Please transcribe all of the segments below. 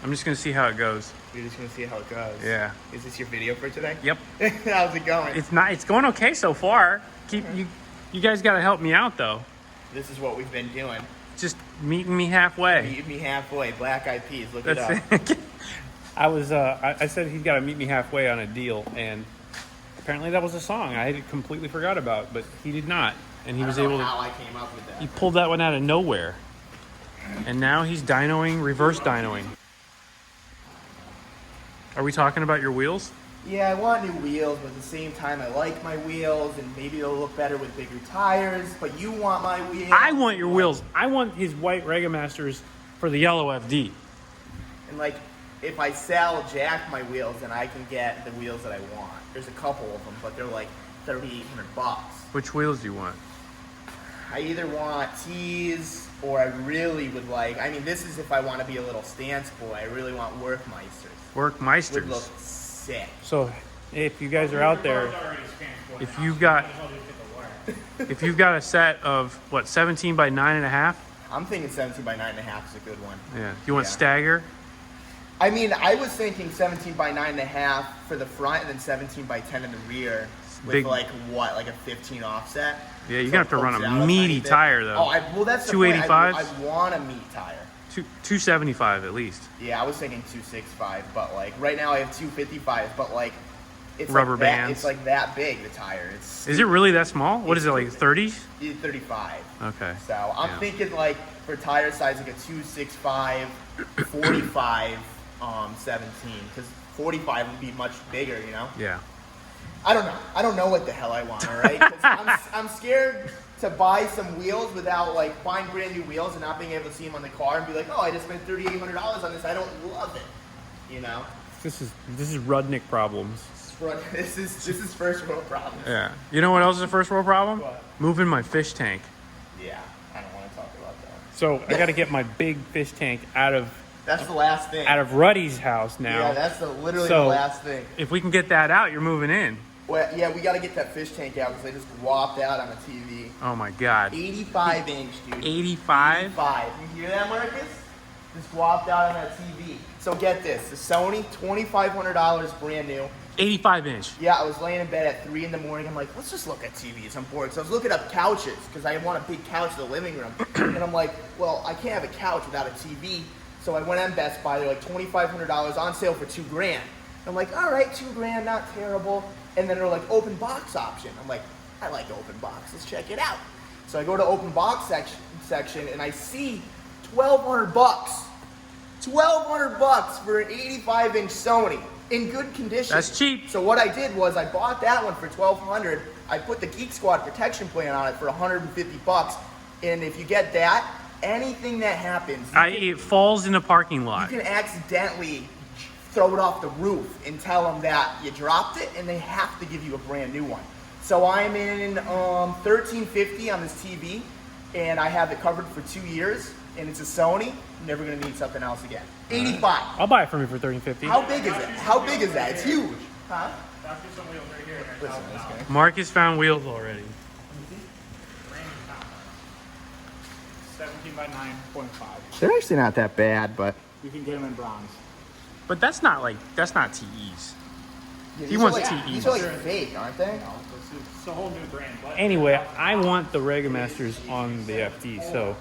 I'm just gonna see how it goes. You're just gonna see how it goes. Yeah. Is this your video for today? Yep. How's it going? It's going okay so far. You guys gotta help me out though. This is what we've been doing. Just meeting me halfway. Meet me halfway. Black Eyed Peas. Look That's it up. I said he's got to meet me halfway on a deal, and apparently that was a song I had completely forgot about, but he did not, and he was able to. How I came up with that. He pulled that one out of nowhere, and now he's dynoing, reverse dynoing. Are we talking about your wheels? Yeah, I want new wheels, but at the same time, I like my wheels, and maybe they'll look better with bigger tires. But you want my wheels. I want your wheels. I want his white Regamasters for the yellow FD. And like, if I sell Jack my wheels, then I can get the wheels that I want. There's a couple of them, but they're like $3,800. Which wheels do you want? I either want T's, or I really would like. I mean, this is if I want to be a little stance boy. I really want Workmeisters. Workmeisters. Would look sick. So, if you guys are out there, if you've got a set of what 17 by 9.5. I'm thinking 17 by 9.5 is a good one. Yeah. You want stagger? I mean, I was thinking 17 by 9.5 for the front, and then 17 by 10 in the rear, with Big. like a 15 offset. Yeah, you're So gonna have to it run pokes a out tiny meaty bit. tire though. Well, that's the point. 285s? I want a meat tire. 275 at least. Yeah, I was thinking 265, but like right now I have 255s, but like it's Rubber like that, bands. It's like that big, the tire. It's Is it really that small? What is it, like 30s? 35. Okay. So I'm thinking like for tire size like a 265, 45, 17, because 45 would be much bigger, you know. Yeah. I don't know. I don't know what the hell I want. All right, 'cause I'm scared to buy some wheels without like buying brand new wheels and not being able to see them on the car and be like, oh, I just spent $3,800 on this. I don't love it. You know. This is Rudnick problems. This is first world problems. Yeah. You know what else is a first world problem? What? Moving my fish tank. Yeah, I don't want to talk about that. So I got to get my big fish tank out of That's the last thing. Ruddy's house now. Yeah, that's literally the last thing. If we can get that out, you're moving in. Well, yeah, we got to get that fish tank out because they just whopped out on the TV. Oh my God. 85 inch, dude. 85? 85. You hear that, Marcus? Just whopped out on that TV. So get this, the Sony, $2,500 brand new. 85 inch. Yeah, I was laying in bed at 3 in the morning. I'm like, let's just look at TVs. I'm bored. So I was looking up couches because I want a big couch in the living room. And I'm like, well, I can't have a couch without a TV. So I went on Best Buy. They're like $2,500 on sale for $2,000. I'm like, all right, $2,000, not terrible. And then they're like, open box option. I'm like, I like open box. Let's check it out. So I go to open box section and I see $1,200. $1,200 for an 85 inch Sony in good condition. That's cheap. So what I did was I bought that one for $1,200. I put the Geek Squad protection plan on it for $150. And if you get that, anything that happens, It falls in a parking lot. you can accidentally throw it off the roof and tell them that you dropped it, and they have to give you a brand new one. So I'm in $1,350 on this TV, and I have it covered for 2 years, and it's a Sony. I'm never gonna need something else again. 85. I'll buy it from you for $13.50. How big is it? How big is that? It's huge. Huh? That's just some wheels right here. Listen to this guy. Marcus found wheels already. 17 by 9.5. They're actually not that bad, but You can get them in bronze. But that's not TEs. yeah, He wants are like, TEs. These are like fake, aren't they? No, it's a whole new brand. But Anyway, I want the Regamasters on the FD, so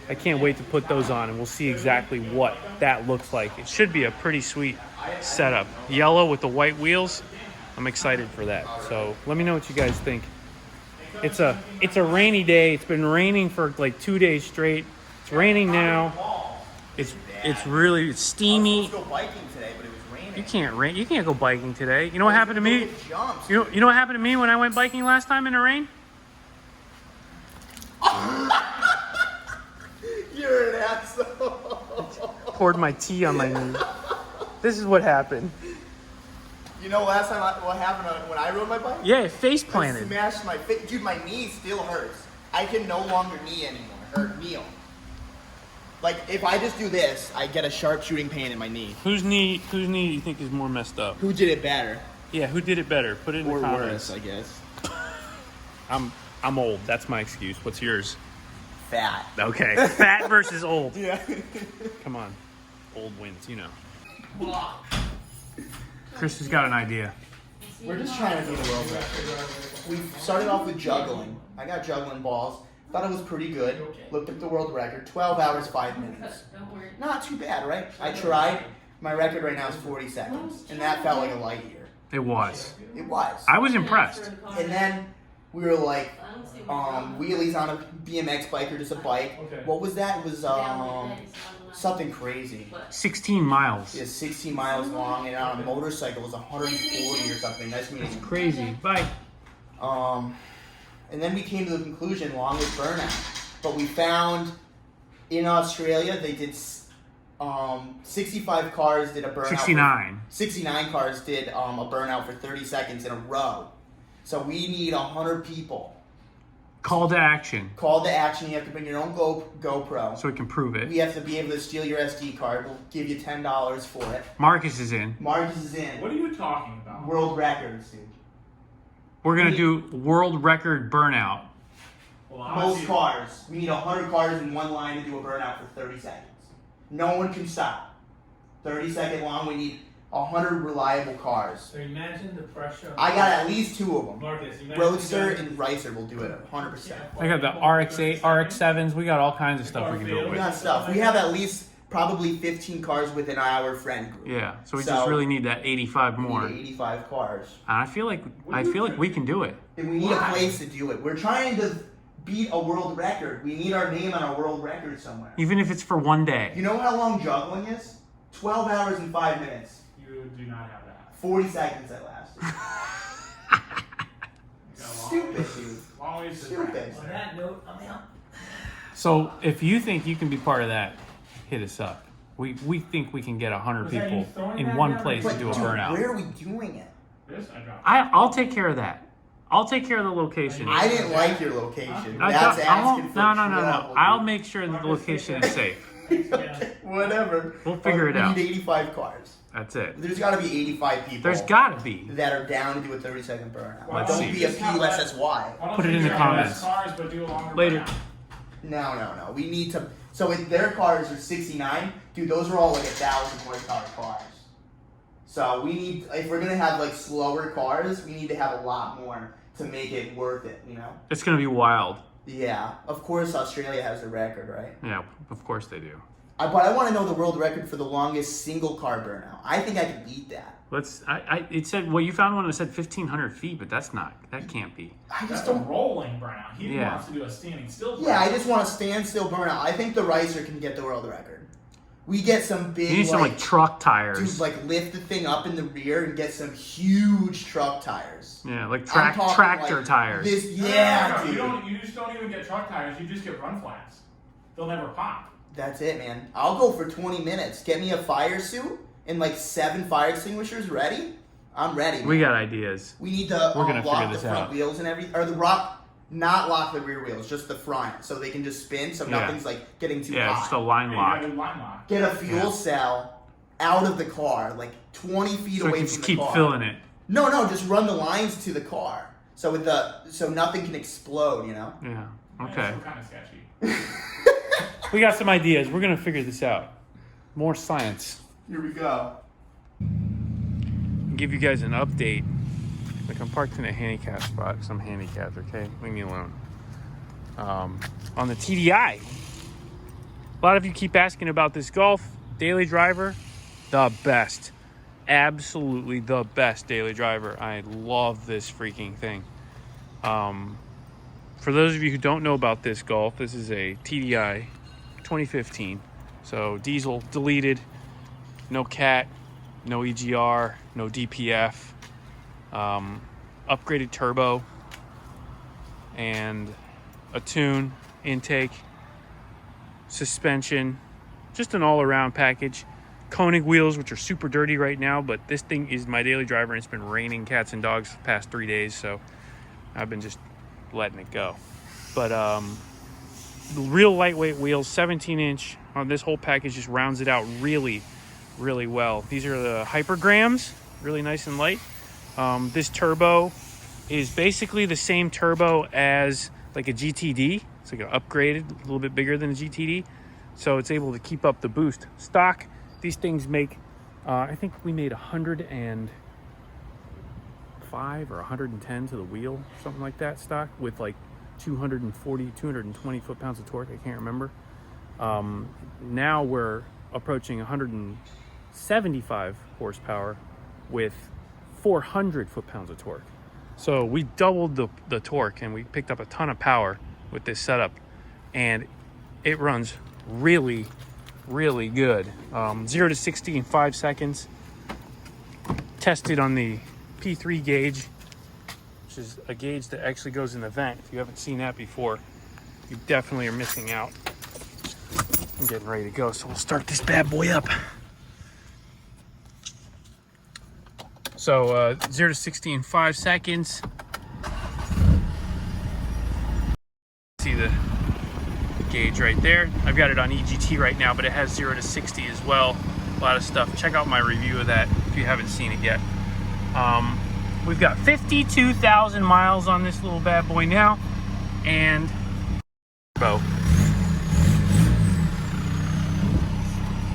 I can't wait to put those on, and we'll see exactly what that looks like. It should be a pretty sweet setup. Yellow with the white wheels. I'm excited for that. So let me know what you guys think. It's a rainy day. It's been raining for like 2 days straight. It's raining now. It's really steamy. I was supposed to go biking today, but it was raining. You can't go biking today. You know what happened to me? Jumps. You know what happened to me when I went biking last time in the rain? You're an asshole. Poured my tea on my knee. This is what happened. You know last time what happened when I rode my bike? Yeah, face I planted. smashed my face. Dude, my knee still hurts. I can no longer knee anymore, or kneel. Like, if I just do this, I get a sharp shooting pain in my knee. Whose knee do you think is more messed up? Who did it better? Yeah, who did it better? Put it in Or the comments. worse, I guess. I'm old. That's my excuse. What's yours? Fat. Okay. Fat versus old. Yeah. Come on. Old wins, you know. Chris has got an idea. We're just trying to do the world record. We started off with juggling. I got juggling balls. Thought it was pretty good. Looked up the world record. 12 hours, 5 minutes. Not too bad, right? I tried. My record right now is 40 seconds. And that felt like a light year. It was. It was. I was impressed. And then we were like, wheelies on a BMX bike or just a bike. What was that? It was something crazy. 16 miles. It's 16 miles long, and on a motorcycle it was 140 or something. Nice meeting you. Crazy. Bye. And then we came to the conclusion, longest burnout. But we found in Australia they did 65 cars did a burnout. 69. 69 cars did a burnout for 30 seconds in a row. So we need 100 people. Call to action. Call to action. You have to bring your own GoPro. So we can prove it. We have to be able to steal your SD card. We'll give you $10 for it. Marcus is in. Marcus is in. What are you talking about? World records, dude. We're going to do world record burnout. Most cars. We need 100 cars in one line to do a burnout for 30 seconds. No one can stop. 30-second long. We need 100 reliable cars. So imagine the pressure. I got at least 2 of them. Marcus, imagine Roadster and Ricer will do it 100%. I got the RX-8, RX-7s. We got all kinds of stuff we can do it We with. got stuff. We have at least probably 15 cars within our friend group. Yeah, so we just really need that 85 We more. need 85 cars. And I feel like we can do it. And we need a place to do it. We're trying to beat a world record. We need our name on a world record somewhere. Even if it's for one day. You know how long juggling is? 12 hours and 5 minutes. You do not have that. 40 seconds at last. Stupid, dude. Long ways to Stupid. practice. On that note, I'm out. So if you think you can be part of that, hit us up. We think we can get 100 Was that people you throwing in that one down? place to But do a dude, burnout. where are we doing it? This I dropped. I'll take care of that. I'll take care of the location. I didn't like your location. I That's don't- asking for no. trouble, I'll dude. make sure that the location is safe. Whatever. We'll figure it out. We need 85 cars. That's it. There's got to be 85 people. There's got to be. that are down to do a 30-second burnout. Well, Let's Don't see. be a Just have PUSSY. Why don't Put it you in the have comments. less cars, but do a longer Later. burnout? No. We need to. So if their cars are 69, dude, those are all like 1,000 horsepower cars. So we need, if we're gonna have like slower cars, we need to have a lot more to make it worth it. You know? It's going to be wild. Yeah. Of course, Australia has the record, right? Yeah, of course they do. But I want to know the world record for the longest single car burnout. I think I can beat that. It said, well, you found one that said 1,500 feet, but that can't be. I just That's don't. a rolling burnout. He Yeah. wants to do a standing still burnout. Yeah, I just want a standstill burnout. I think the Ricer can get the world record. We get some big. You need some like truck tires. Dude, like lift the thing up in the rear and get some huge truck tires. Yeah, like I'm talking tractor like tires. This, No, yeah, you dude. You just don't even get truck tires. You just get run flats. They'll never pop. That's it, man. I'll go for 20 minutes. Get me a fire suit and like 7 fire extinguishers ready. I'm ready. Man. We got ideas. We need to We're gonna lock figure the this front out. wheels and everything, or not lock the rear wheels, just the front, so they can just spin, so Yeah. nothing's like getting too Yeah, hot. just a line Yeah, lock. you gotta do line lock. Get a fuel Yeah. cell out of the car, like 20 feet So we away can from just the keep car. filling it. No, just run the lines to the car, so nothing can explode. You know. Yeah. Yeah, Okay. so kind of sketchy. We got some ideas. We're gonna figure this out. More science. Here we go. Give you guys an update. Like I'm parked in a handicap spot because I'm handicapped. Okay, leave me alone. On the TDI. A lot of you keep asking about this Golf daily driver. The best. Absolutely the best daily driver. I love this freaking thing. For those of you who don't know about this Golf, this is a TDI 2015. So diesel deleted, no cat, no EGR, no DPF, upgraded turbo, and a tune, intake, suspension, just an all-around package. Koenig wheels, which are super dirty right now, but this thing is my daily driver, and it's been raining cats and dogs for the past 3 days, so I've been just letting it go. But real lightweight wheels, 17-inch. This whole package just rounds it out really, really well. These are the Hypergrams, really nice and light. This turbo is basically the same turbo as like a GTD. It's like an upgraded, a little bit bigger than a GTD. So it's able to keep up the boost. Stock, these things make I think we made 105 or 110 to the wheel, something like that, stock, with like 240, 220 foot-pounds of torque. I can't remember. Now we're approaching 175 horsepower with 400 foot-pounds of torque. So we doubled the torque, and we picked up a ton of power with this setup, and it runs really, really good. 0 to 60 in 5 seconds. Tested on the P3 gauge, which is a gauge that actually goes in the vent. If you haven't seen that before, you definitely are missing out. I'm getting ready to go, so we'll start this bad boy up. So 0 to 60 in 5 seconds. See the gauge right there. I've got it on EGT right now, but it has 0 to 60 as well. A lot of stuff. Check out my review of that if you haven't seen it yet. We've got 52,000 miles on this little bad boy now, and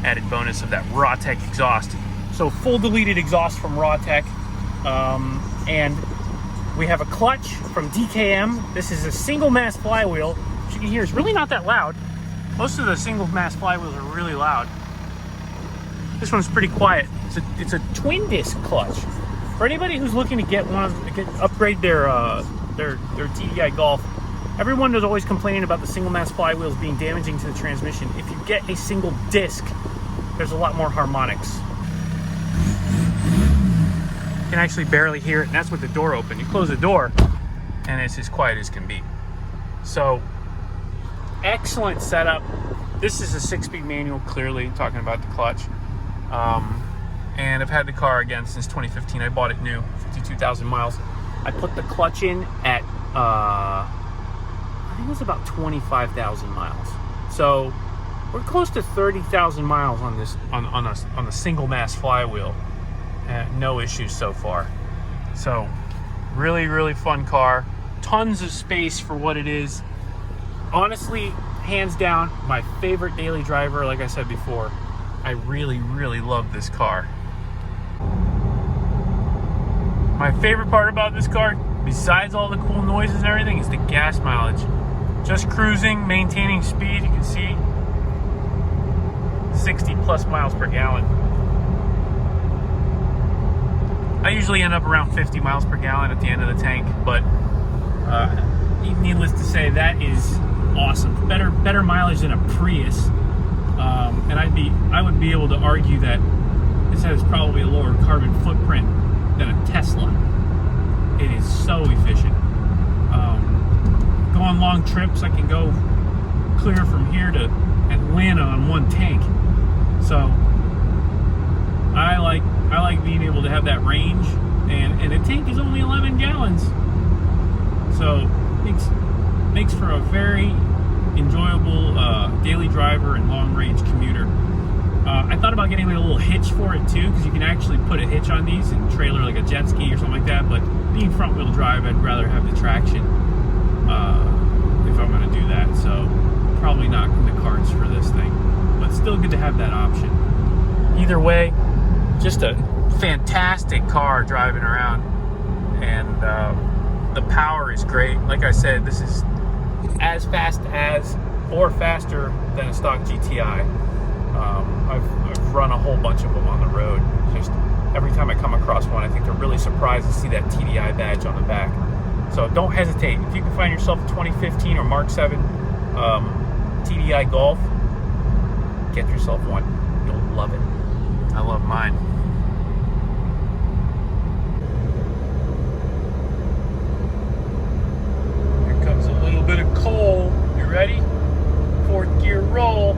added bonus of that Rawtech exhaust. So full deleted exhaust from Rawtech, and we have a clutch from DKM. This is a single mass flywheel. As you can hear, it's really not that loud. Most of the single mass flywheels are really loud. This one's pretty quiet. It's a twin disc clutch. For anybody who's looking to upgrade their TDI Golf, everyone is always complaining about the single mass flywheels being damaging to the transmission. If you get a single disc, there's a lot more harmonics. You can actually barely hear it, and that's with the door open. You close the door, and it's as quiet as can be. So, excellent setup. This is a 6-speed manual, clearly, talking about the clutch. And I've had the car again since 2015. I bought it new, 52,000 miles. I put the clutch in at, I think it was about 25,000 miles. So we're close to 30,000 miles on this, on the single mass flywheel. No issues so far. So really, really fun car. Tons of space for what it is. Honestly, hands down, my favorite daily driver, like I said before. I really, really love this car. My favorite part about this car, besides all the cool noises and everything, is the gas mileage. Just cruising, maintaining speed, you can see 60 plus miles per gallon. I usually end up around 50 miles per gallon at the end of the tank, but needless to say, that is awesome. Better mileage than a Prius. And I would be able to argue that this has probably a lower carbon footprint than a Tesla. It is so efficient. Go on long trips, I can go clear from here to Atlanta on one tank. So I like being able to have that range, and the tank is only 11 gallons. So makes for a very enjoyable daily driver and long range commuter. I thought about getting like a little hitch for it too, because you can actually put a hitch on these and trailer like a jet ski or something like that. But being front wheel drive, I'd rather have the traction if I'm going to do that. So probably not in the cards for this thing, but still good to have that option. Either way, just a fantastic car driving around, and the power is great. Like I said, this is as fast as or faster than a stock GTI. I've run a whole bunch of them on the road. Just every time I come across one, I think they're really surprised to see that TDI badge on the back. So don't hesitate. If you can find yourself a 2015 or Mark 7 TDI Golf, get yourself one. You'll love it. I love mine. Here comes a little bit of coal. You ready? 4th gear roll.